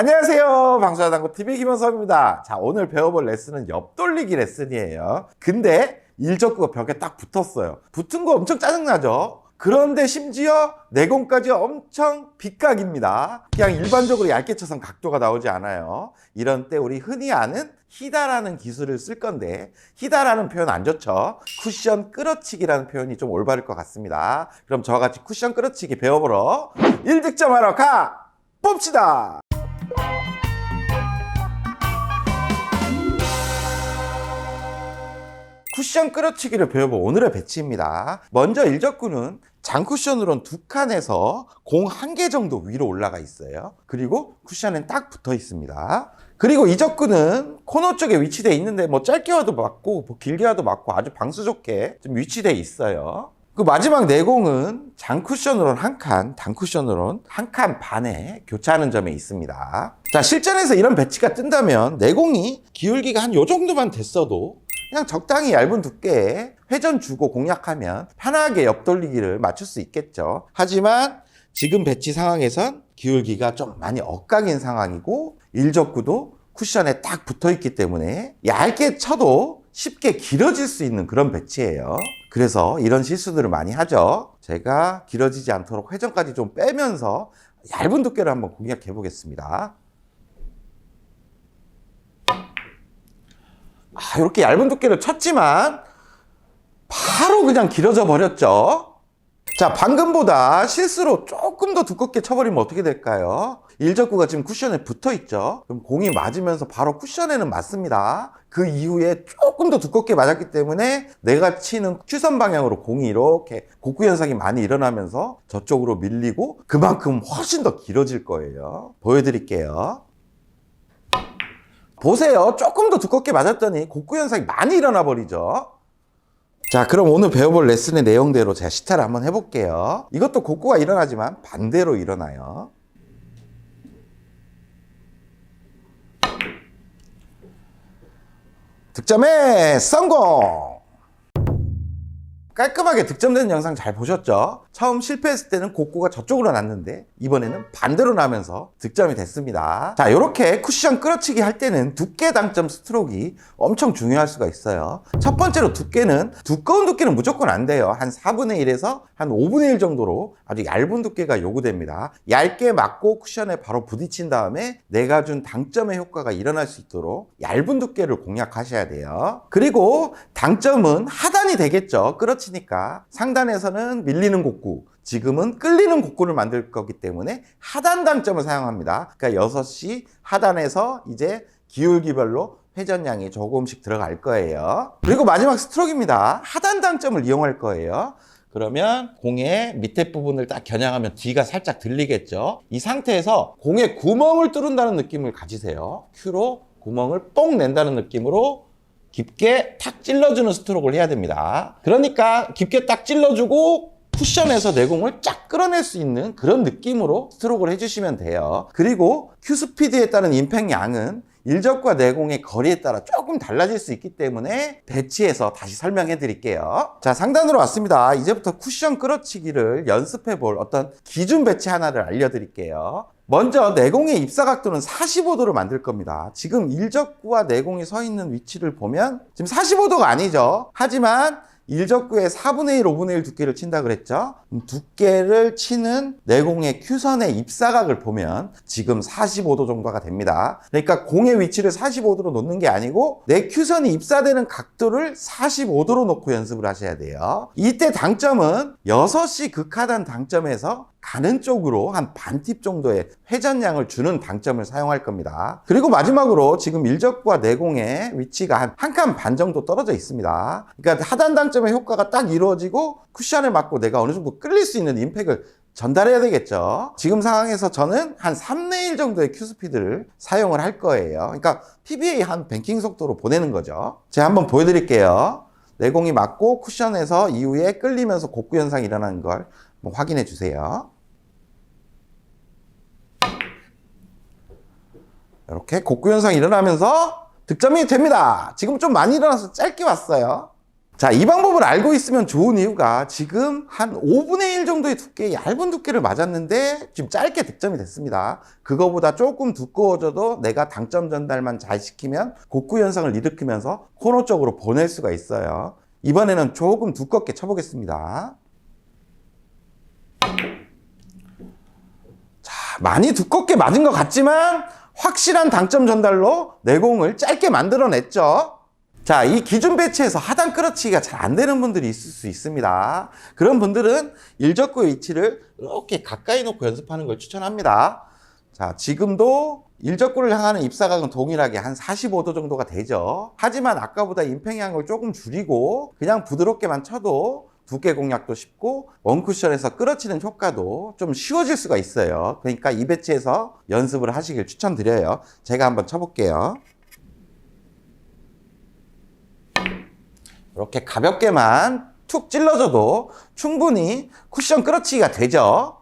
안녕하세요. 방수하당구TV 김원섭입니다. 자, 오늘 배워볼 레슨은 옆돌리기 레슨이에요. 근데 일적구가 벽에 딱 붙었어요. 붙은 거 엄청 짜증나죠? 그런데 심지어 내공까지 엄청 빗각입니다. 그냥 일반적으로 얇게 쳐선 각도가 나오지 않아요. 이런 때 우리 흔히 아는 히다라는 기술을 쓸 건데, 히다라는 표현 안 좋죠? 쿠션 끌어치기라는 표현이 좀 올바를 것 같습니다. 그럼 저와 같이 쿠션 끌어치기 배워보러 1득점하러 가! 봅시다! 쿠션 끌어치기를 배워볼 오늘의 배치입니다. 먼저 일적구는 장쿠션으로는 2칸에서 공 1개 정도 위로 올라가 있어요. 그리고 쿠션엔 딱 붙어 있습니다. 그리고 이적구는 코너 쪽에 위치되어 있는데 짧게 와도 맞고 길게 와도 맞고 아주 방수 좋게 좀 위치되어 있어요. 그 마지막 내공은 장쿠션으로는 1칸, 단쿠션으로는 1칸 반에 교차하는 점에 있습니다. 자, 실전에서 이런 배치가 뜬다면 내공이 기울기가 한 요 정도만 됐어도 그냥 적당히 얇은 두께에 회전 주고 공략하면 편하게 옆돌리기를 맞출 수 있겠죠. 하지만 지금 배치 상황에선 기울기가 좀 많이 엇각인 상황이고 일적구도 쿠션에 딱 붙어 있기 때문에 얇게 쳐도 쉽게 길어질 수 있는 그런 배치예요. 그래서 이런 실수들을 많이 하죠. 제가 길어지지 않도록 회전까지 좀 빼면서 얇은 두께를 한번 공략해 보겠습니다. 이렇게 얇은 두께를 쳤지만 바로 그냥 길어져 버렸죠. 자, 방금보다 실수로 조금 더 두껍게 쳐버리면 어떻게 될까요? 일적구가 지금 쿠션에 붙어 있죠. 그럼 공이 맞으면서 바로 쿠션에는 맞습니다. 그 이후에 조금 더 두껍게 맞았기 때문에 내가 치는 큐선 방향으로 공이 이렇게 곡구 현상이 많이 일어나면서 저쪽으로 밀리고 그만큼 훨씬 더 길어질 거예요. 보여드릴게요. 보세요. 조금 더 두껍게 맞았더니 곡구 현상이 많이 일어나 버리죠. 자, 그럼 오늘 배워볼 레슨의 내용대로 제가 시타를 한번 해볼게요. 이것도 곡구가 일어나지만 반대로 일어나요. 득점에 성공! 깔끔하게 득점되는 영상 잘 보셨죠? 처음 실패했을 때는 곡구가 저쪽으로 났는데 이번에는 반대로 나면서 득점이 됐습니다. 자, 이렇게 쿠션 끌어치기 할 때는 두께 당점 스트로크가 엄청 중요할 수가 있어요. 첫 번째로 두께는 두꺼운 두께는 무조건 안 돼요. 한 4분의 1에서 한 5분의 1 정도로 아주 얇은 두께가 요구됩니다. 얇게 맞고 쿠션에 바로 부딪힌 다음에 내가 준 당점의 효과가 일어날 수 있도록 얇은 두께를 공략하셔야 돼요. 그리고 당점은 하단이 되겠죠. 끌어치니까 상단에서는 밀리는 곡구, 지금은 끌리는 곡구를 만들 거기 때문에 하단 당점을 사용합니다. 그러니까 6시 하단에서 이제 기울기별로 회전량이 조금씩 들어갈 거예요. 그리고 마지막 스트로크입니다. 하단 당점을 이용할 거예요. 그러면 공의 밑에 부분을 딱 겨냥하면 뒤가 살짝 들리겠죠. 이 상태에서 공에 구멍을 뚫는다는 느낌을 가지세요. 큐로 구멍을 뽕 낸다는 느낌으로 깊게 탁 찔러주는 스트로크를 해야 됩니다. 그러니까 깊게 딱 찔러주고 쿠션에서 내공을 쫙 끌어낼 수 있는 그런 느낌으로 스트로크를 해주시면 돼요. 그리고 큐 스피드에 따른 임팩 양은 일적과 내공의 거리에 따라 조금 달라질 수 있기 때문에 배치해서 다시 설명해 드릴게요. 자, 상단으로 왔습니다. 이제부터 쿠션 끌어치기를 연습해 볼 어떤 기준 배치 하나를 알려드릴게요. 먼저 내공의 입사 각도는 45도로 만들 겁니다. 지금 일적구와 내공이 서 있는 위치를 보면 지금 45도가 아니죠. 하지만 일적구의 4분의 1, 5분의 1 두께를 친다 그랬죠? 두께를 치는 내공의 큐선의 입사각을 보면 지금 45도 정도가 됩니다. 그러니까 공의 위치를 45도로 놓는 게 아니고 내 큐선이 입사되는 각도를 45도로 놓고 연습을 하셔야 돼요. 이때 당점은 6시 극하단 당점에서 가는 쪽으로 한 반팁 정도의 회전량을 주는 당점을 사용할 겁니다. 그리고 마지막으로 지금 일적구와 내공의 위치가 한 칸 반 정도 떨어져 있습니다. 그러니까 하단 당점의 효과가 딱 이루어지고 쿠션에 맞고 내가 어느 정도 끌릴 수 있는 임팩을 전달해야 되겠죠. 지금 상황에서 저는 한 3분의 1 정도의 큐 스피드를 사용을 할 거예요. 그러니까 PBA 한 뱅킹 속도로 보내는 거죠. 제가 한번 보여드릴게요. 내공이 맞고 쿠션에서 이후에 끌리면서 곡구 현상이 일어나는 걸 확인해 주세요. 이렇게 곡구 현상이 일어나면서 득점이 됩니다. 지금 좀 많이 일어나서 짧게 왔어요. 자, 이 방법을 알고 있으면 좋은 이유가 지금 한 5분의 1 정도의 두께, 얇은 두께를 맞았는데 지금 짧게 득점이 됐습니다. 그거보다 조금 두꺼워져도 내가 당점 전달만 잘 시키면 곡구 현상을 일으키면서 코너 쪽으로 보낼 수가 있어요. 이번에는 조금 두껍게 쳐보겠습니다. 자, 많이 두껍게 맞은 것 같지만 확실한 당점 전달로 내공을 짧게 만들어냈죠. 자, 이 기준 배치에서 하단 끌어치기가 잘 안 되는 분들이 있을 수 있습니다. 그런 분들은 일적구의 위치를 이렇게 가까이 놓고 연습하는 걸 추천합니다. 자, 지금도 일적구를 향하는 입사각은 동일하게 한 45도 정도가 되죠. 하지만 아까보다 임팩량을 조금 줄이고 그냥 부드럽게만 쳐도 두께 공략도 쉽고 원쿠션에서 끌어치는 효과도 좀 쉬워질 수가 있어요. 그러니까 이 배치에서 연습을 하시길 추천드려요. 제가 한번 쳐볼게요. 이렇게 가볍게만 툭 찔러줘도 충분히 쿠션 끌어치기가 되죠.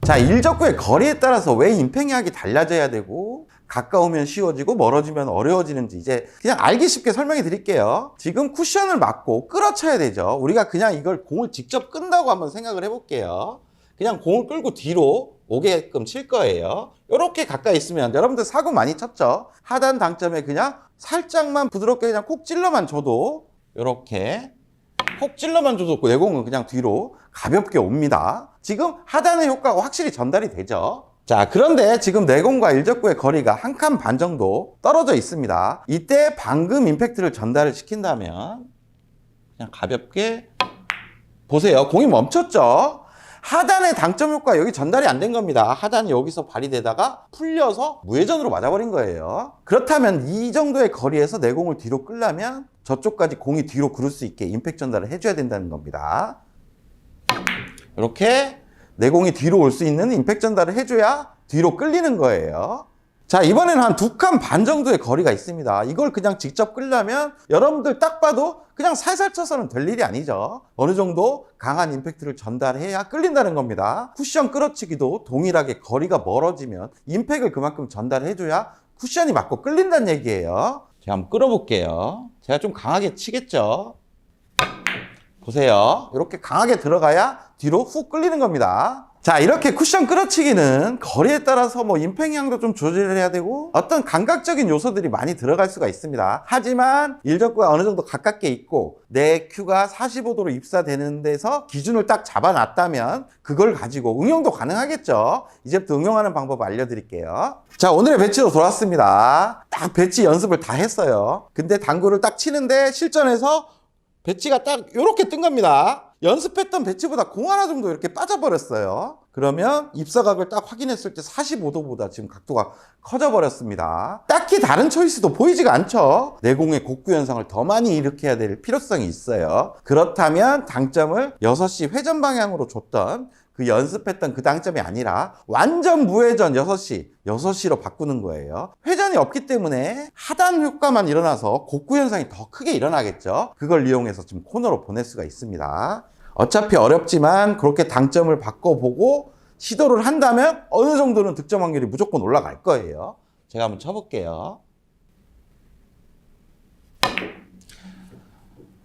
자, 일적구의 거리에 따라서 왜 임팩량이 달라져야 되고 가까우면 쉬워지고 멀어지면 어려워지는지 이제 그냥 알기 쉽게 설명해 드릴게요. 지금 쿠션을 맞고 끌어쳐야 되죠. 우리가 그냥 이걸 공을 직접 끈다고 한번 생각을 해볼게요. 그냥 공을 끌고 뒤로 오게끔 칠 거예요. 이렇게 가까이 있으면 여러분들 사구 많이 쳤죠. 하단 당점에 그냥 살짝만 부드럽게 그냥 콕 찔러만 줘도 이렇게 콕 찔러만 줘도 내공은 그냥 뒤로 가볍게 옵니다. 지금 하단의 효과가 확실히 전달이 되죠. 자, 그런데 지금 내공과 일적구의 거리가 한 칸 반 정도 떨어져 있습니다. 이때 방금 임팩트를 전달을 시킨다면 그냥 가볍게 보세요. 공이 멈췄죠? 하단의 당점 효과 여기 전달이 안 된 겁니다. 하단이 여기서 발휘되다가 풀려서 무회전으로 맞아버린 거예요. 그렇다면 이 정도의 거리에서 내공을 뒤로 끌려면 저쪽까지 공이 뒤로 그를 수 있게 임팩트 전달을 해줘야 된다는 겁니다. 이렇게 내공이 뒤로 올 수 있는 임팩트 전달을 해줘야 뒤로 끌리는 거예요. 자, 이번에는 한 2칸 반 정도의 거리가 있습니다. 이걸 그냥 직접 끌려면 여러분들 딱 봐도 그냥 살살 쳐서는 될 일이 아니죠. 어느 정도 강한 임팩트를 전달해야 끌린다는 겁니다. 쿠션 끌어치기도 동일하게 거리가 멀어지면 임팩을 그만큼 전달해줘야 쿠션이 맞고 끌린다는 얘기예요. 제가 한번 끌어볼게요. 제가 좀 강하게 치겠죠. 보세요. 이렇게 강하게 들어가야 뒤로 훅 끌리는 겁니다. 자, 이렇게 쿠션 끌어치기는 거리에 따라서 뭐 임팩량도 좀 조절을 해야 되고 어떤 감각적인 요소들이 많이 들어갈 수가 있습니다. 하지만 일적구가 어느 정도 가깝게 있고 내 큐가 45도로 입사되는 데서 기준을 딱 잡아놨다면 그걸 가지고 응용도 가능하겠죠. 이제부터 응용하는 방법 알려드릴게요. 자, 오늘의 배치로 돌아왔습니다. 딱 배치 연습을 다 했어요. 근데 당구를 딱 치는데 실전에서 배치가 딱 이렇게 뜬 겁니다. 연습했던 배치보다 공 하나 정도 이렇게 빠져버렸어요. 그러면 입사각을 딱 확인했을 때 45도보다 지금 각도가 커져버렸습니다. 딱히 다른 초이스도 보이지가 않죠. 내공의 곡구 현상을 더 많이 일으켜야 될 필요성이 있어요. 그렇다면 당점을 6시 회전 방향으로 줬던 그 연습했던 그 당점이 아니라 완전 무회전 6시로 바꾸는 거예요. 회전이 없기 때문에 하단 효과만 일어나서 곡구 현상이 더 크게 일어나겠죠. 그걸 이용해서 지금 코너로 보낼 수가 있습니다. 어차피 어렵지만 그렇게 당점을 바꿔보고 시도를 한다면 어느 정도는 득점 확률이 무조건 올라갈 거예요. 제가 한번 쳐볼게요.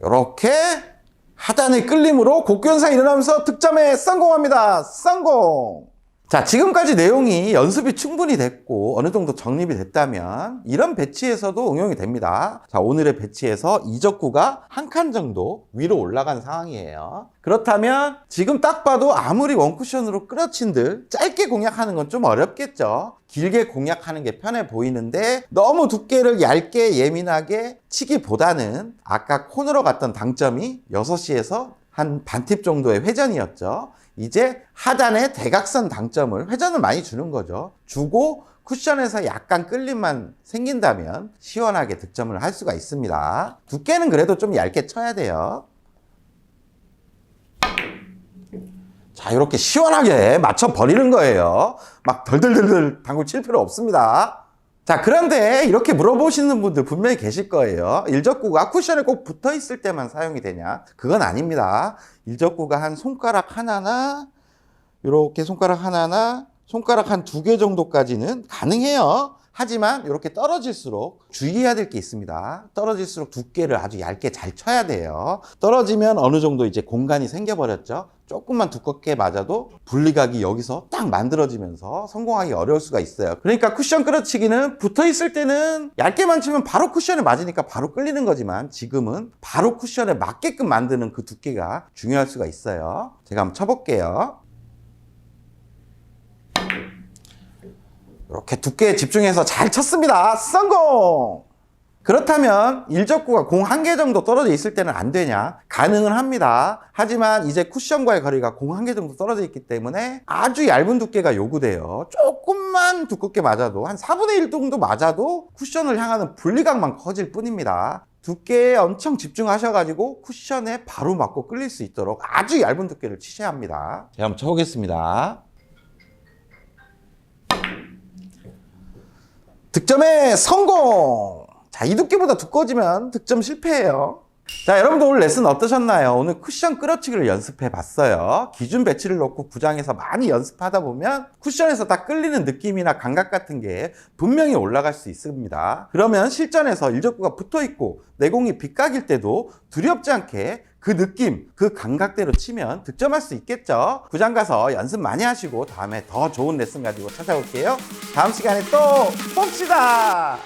이렇게 하단의 끌림으로 곡구 현상이 일어나면서 득점에 성공합니다. 성공! 자, 지금까지 내용이 연습이 충분히 됐고 어느 정도 정립이 됐다면 이런 배치에서도 응용이 됩니다. 자, 오늘의 배치에서 이적구가 한 칸 정도 위로 올라간 상황이에요. 그렇다면 지금 딱 봐도 아무리 원쿠션으로 끌어친들 짧게 공략하는 건 좀 어렵겠죠. 길게 공략하는 게 편해 보이는데 너무 두께를 얇게 예민하게 치기보다는 아까 코너로 갔던 당점이 6시에서 한 반팁 정도의 회전이었죠. 이제 하단의 대각선 당점을 회전을 많이 주는 거죠. 주고 쿠션에서 약간 끌림만 생긴다면 시원하게 득점을 할 수가 있습니다. 두께는 그래도 좀 얇게 쳐야 돼요. 자, 이렇게 시원하게 맞춰 버리는 거예요. 막 덜덜덜덜 당구 칠 필요 없습니다. 자, 그런데 이렇게 물어보시는 분들 분명히 계실 거예요. 일적구가 쿠션에 꼭 붙어 있을 때만 사용이 되냐? 그건 아닙니다. 일적구가 한 손가락 하나나 이렇게 손가락 하나나 손가락 한 2개 정도까지는 가능해요. 하지만 이렇게 떨어질수록 주의해야 될 게 있습니다. 떨어질수록 두께를 아주 얇게 잘 쳐야 돼요. 떨어지면 어느 정도 이제 공간이 생겨버렸죠. 조금만 두껍게 맞아도 분리각이 여기서 딱 만들어지면서 성공하기 어려울 수가 있어요. 그러니까 쿠션 끌어치기는 붙어 있을 때는 얇게만 치면 바로 쿠션에 맞으니까 바로 끌리는 거지만, 지금은 바로 쿠션에 맞게끔 만드는 그 두께가 중요할 수가 있어요. 제가 한번 쳐볼게요. 이렇게 두께에 집중해서 잘 쳤습니다. 성공! 그렇다면 일적구가 공 한 개 정도 떨어져 있을 때는 안 되냐? 가능은 합니다. 하지만 이제 쿠션과의 거리가 공 한 개 정도 떨어져 있기 때문에 아주 얇은 두께가 요구돼요. 조금만 두껍게 맞아도, 한 4분의 1 정도 맞아도 쿠션을 향하는 분리각만 커질 뿐입니다. 두께에 엄청 집중하셔가지고 쿠션에 바로 맞고 끌릴 수 있도록 아주 얇은 두께를 치셔야 합니다. 제가 한번 쳐보겠습니다. 득점에 성공! 자, 이 두께보다 두꺼워지면 득점 실패예요. 자, 여러분들 오늘 레슨 어떠셨나요? 오늘 쿠션 끌어치기를 연습해 봤어요. 기준 배치를 놓고 구장에서 많이 연습하다 보면 쿠션에서 다 끌리는 느낌이나 감각 같은 게 분명히 올라갈 수 있습니다. 그러면 실전에서 일적구가 붙어 있고 내공이 빗각일 때도 두렵지 않게 그 느낌, 그 감각대로 치면 득점할 수 있겠죠. 구장 가서 연습 많이 하시고 다음에 더 좋은 레슨 가지고 찾아올게요. 다음 시간에 또 봅시다.